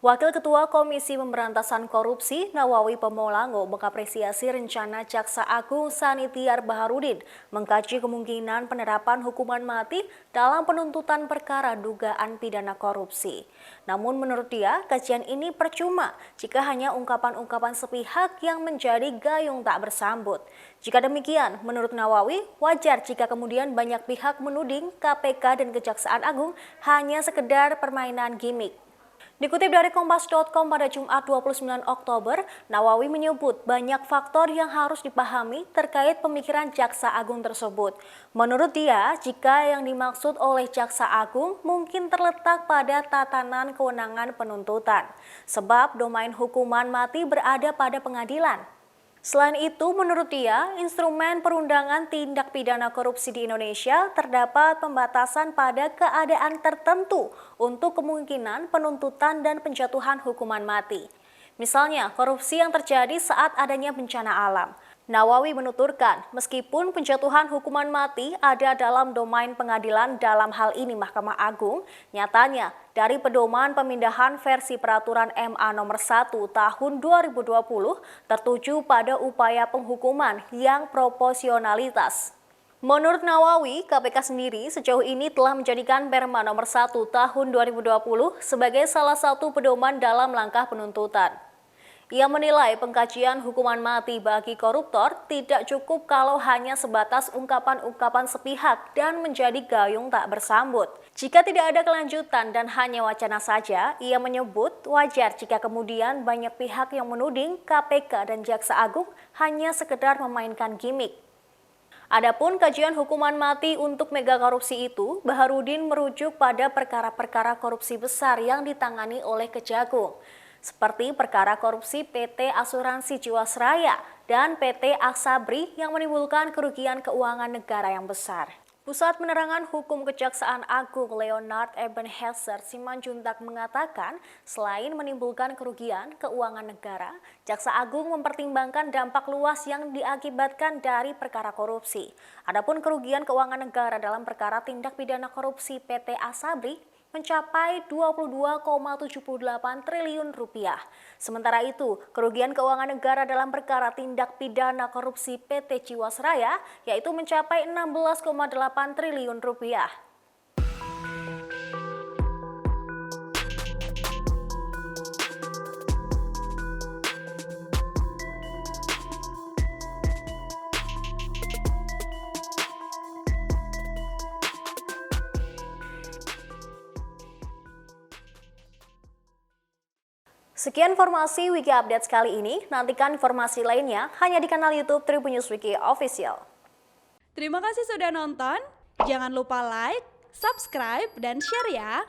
Wakil Ketua Komisi Pemberantasan Korupsi Nawawi Pemmolango mengapresiasi rencana Jaksa Agung Sanitiar Baharudin mengkaji kemungkinan penerapan hukuman mati dalam penuntutan perkara dugaan pidana korupsi. Namun menurut dia, kajian ini percuma jika hanya ungkapan-ungkapan sepihak yang menjadi gayung tak bersambut. Jika demikian, menurut Nawawi, wajar jika kemudian banyak pihak menuding KPK dan Kejaksaan Agung hanya sekedar permainan gimmick. Dikutip dari Kompas.com pada Jumat 29 Oktober, Nawawi menyebut banyak faktor yang harus dipahami terkait pemikiran Jaksa Agung tersebut. Menurut dia, jika yang dimaksud oleh Jaksa Agung mungkin terletak pada tatanan kewenangan penuntutan, sebab domain hukuman mati berada pada pengadilan. Selain itu, menurut dia, instrumen perundangan tindak pidana korupsi di Indonesia terdapat pembatasan pada keadaan tertentu untuk kemungkinan penuntutan dan penjatuhan hukuman mati. Misalnya, korupsi yang terjadi saat adanya bencana alam. Nawawi menuturkan, meskipun penjatuhan hukuman mati ada dalam domain pengadilan dalam hal ini Mahkamah Agung, nyatanya dari pedoman pemindahan versi peraturan MA nomor 1 tahun 2020 tertuju pada upaya penghukuman yang proporsionalitas. Menurut Nawawi, KPK sendiri sejauh ini telah menjadikan Perma nomor 1 tahun 2020 sebagai salah satu pedoman dalam langkah penuntutan. Ia menilai pengkajian hukuman mati bagi koruptor tidak cukup kalau hanya sebatas ungkapan-ungkapan sepihak dan menjadi gayung tak bersambut. Jika tidak ada kelanjutan dan hanya wacana saja, ia menyebut wajar jika kemudian banyak pihak yang menuding KPK dan Jaksa Agung hanya sekedar memainkan gimmick. Adapun kajian hukuman mati untuk mega korupsi itu, Baharudin merujuk pada perkara-perkara korupsi besar yang ditangani oleh Kejagung, seperti perkara korupsi PT Asuransi Jiwasraya dan PT Aksabri yang menimbulkan kerugian keuangan negara yang besar. Pusat Penerangan Hukum Kejaksaan Agung Leonard Ebenhazer Simanjuntak mengatakan, selain menimbulkan kerugian keuangan negara, Jaksa Agung mempertimbangkan dampak luas yang diakibatkan dari perkara korupsi. Adapun kerugian keuangan negara dalam perkara tindak pidana korupsi PT Aksabri mencapai 22,78 triliun rupiah. Sementara itu, kerugian keuangan negara dalam perkara tindak pidana korupsi PT Jiwasraya yaitu mencapai 16,8 triliun rupiah. Sekian informasi Wiki Update kali ini. Nantikan informasi lainnya hanya di kanal YouTube Tribun News Wiki Official. Terima kasih sudah nonton. Jangan lupa like, subscribe, dan share ya.